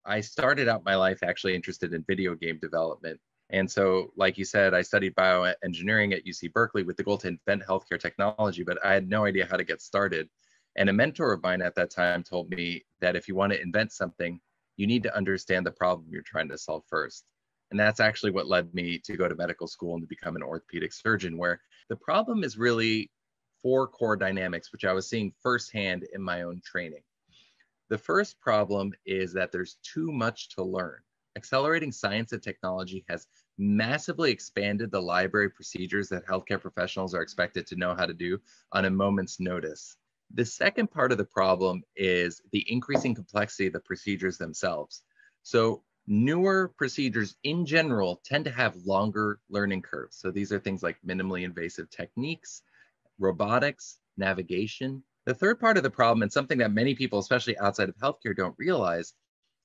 I started out my life actually interested in video game development. And so, like you said, I studied bioengineering at UC Berkeley with the goal to invent healthcare technology, but I had no idea how to get started. And a mentor of mine at that time told me that if you want to invent something, you need to understand the problem you're trying to solve first. And that's actually what led me to go to medical school and to become an orthopedic surgeon, where the problem is really four core dynamics, which I was seeing firsthand in my own training. The first problem is that there's too much to learn. Accelerating science and technology has massively expanded the library procedures that healthcare professionals are expected to know how to do on a moment's notice. The second part of the problem is the increasing complexity of the procedures themselves. So newer procedures in general tend to have longer learning curves. So these are things like minimally invasive techniques, robotics, navigation. The third part of the problem, and something that many people, especially outside of healthcare, don't realize,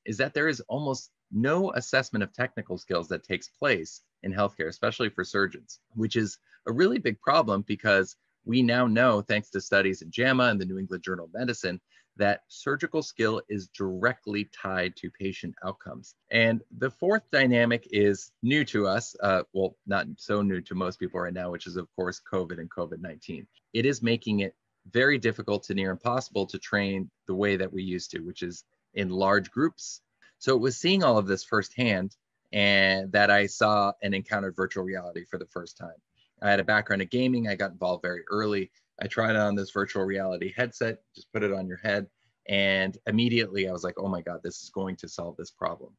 is that there is almost no assessment of technical skills that takes place in healthcare, especially for surgeons, which is a really big problem because we now know, thanks to studies in JAMA and the New England Journal of Medicine, that surgical skill is directly tied to patient outcomes. And the fourth dynamic is new to us, well, not so new to most people right now, which is, of course, COVID and COVID-19. It is making it very difficult to near impossible to train the way that we used to, which is in large groups. So it was seeing all of this firsthand and that I saw and encountered virtual reality for the first time. I had a background in gaming. I got involved very early. I tried on this virtual reality headset, just put it on your head. And immediately I was like, oh my God, this is going to solve this problem.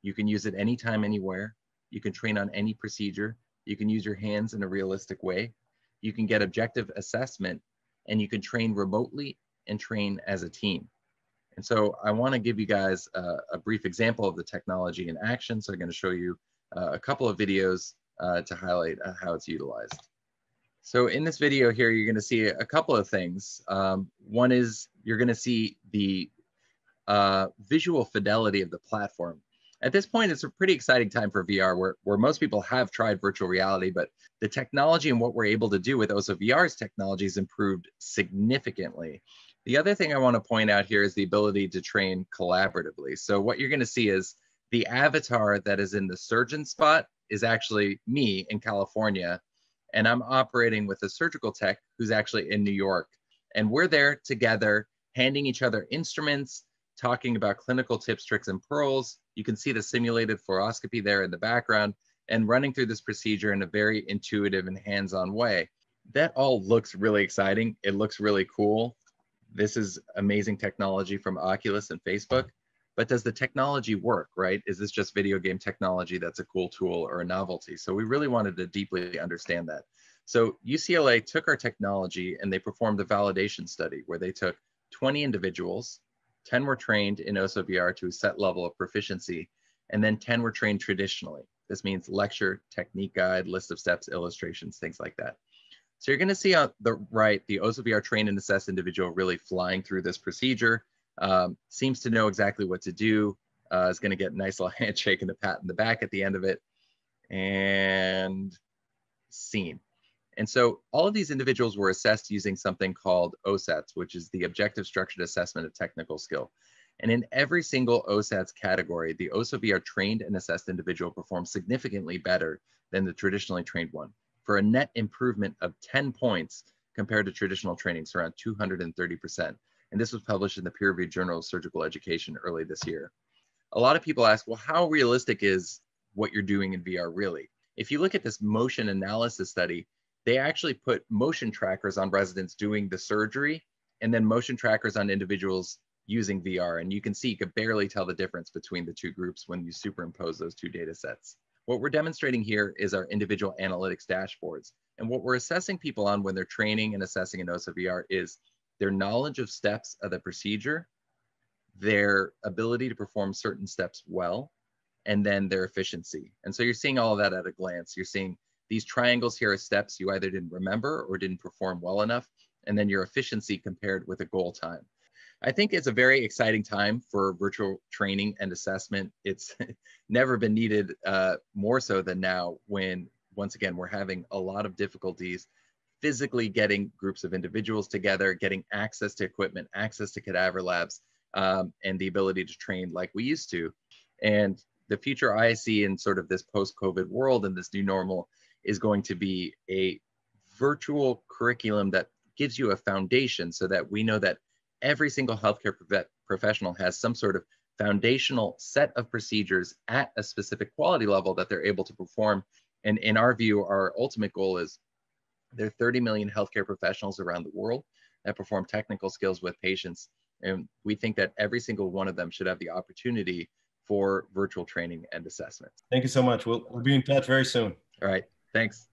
You can use it anytime, anywhere. You can train on any procedure. You can use your hands in a realistic way. You can get objective assessment, and you can train remotely and train as a team. And so I want to give you guys a brief example of the technology in action. So I'm going to show you a couple of videos to highlight how it's utilized. So in this video here, you're going to see a couple of things. One is you're going to see the visual fidelity of the platform. At this point, it's a pretty exciting time for VR where most people have tried virtual reality, but the technology and what we're able to do with OSSO VR's technology has improved significantly. The other thing I want to point out here is the ability to train collaboratively. So what you're going to see is the avatar that is in the surgeon spot is actually me in California, and I'm operating with a surgical tech who's actually in New York. And we're there together, handing each other instruments, talking about clinical tips, tricks, and pearls. You can see the simulated fluoroscopy there in the background and running through this procedure in a very intuitive and hands-on way. That all looks really exciting. It looks really cool. This is amazing technology from Oculus and Facebook, but does the technology work, right? Is this just video game technology that's a cool tool or a novelty? So we really wanted to deeply understand that. So UCLA took our technology and they performed a validation study where they took 20 individuals, 10 were trained in OSSO VR to a set level of proficiency, and then 10 were trained traditionally. This means lecture, technique guide, list of steps, illustrations, things like that. So you're going to see on the right, the OSSO VR trained and assessed individual really flying through this procedure, seems to know exactly what to do, is going to get a nice little handshake and a pat in the back at the end of it, and scene. And so all of these individuals were assessed using something called OSATs, which is the Objective Structured Assessment of Technical Skill. And in every single OSATs category, the OSSO VR trained and assessed individual performed significantly better than the traditionally trained one, for a net improvement of 10 points compared to traditional training, so around 230%. And this was published in the peer-reviewed Journal of Surgical Education early this year. A lot of people ask, well, how realistic is what you're doing in VR really? If you look at this motion analysis study, they actually put motion trackers on residents doing the surgery and then motion trackers on individuals using VR. And you can see, you could barely tell the difference between the two groups when you superimpose those two data sets. What we're demonstrating here is our individual analytics dashboards. And what we're assessing people on when they're training and assessing in OSSO VR is their knowledge of steps of the procedure, their ability to perform certain steps well, and then their efficiency. And so you're seeing all of that at a glance. You're seeing these triangles here are steps you either didn't remember or didn't perform well enough, and then your efficiency compared with a goal time. I think it's a very exciting time for virtual training and assessment. It's never been needed more so than now when, once again, we're having a lot of difficulties physically getting groups of individuals together, getting access to equipment, access to cadaver labs, and the ability to train like we used to. And the future I see in sort of this post-COVID world and this new normal is going to be a virtual curriculum that gives you a foundation so that we know that every single healthcare professional has some sort of foundational set of procedures at a specific quality level that they're able to perform. And in our view, our ultimate goal is there are 30 million healthcare professionals around the world that perform technical skills with patients. And we think that every single one of them should have the opportunity for virtual training and assessments. Thank you so much. We'll be in touch very soon. All right. Thanks.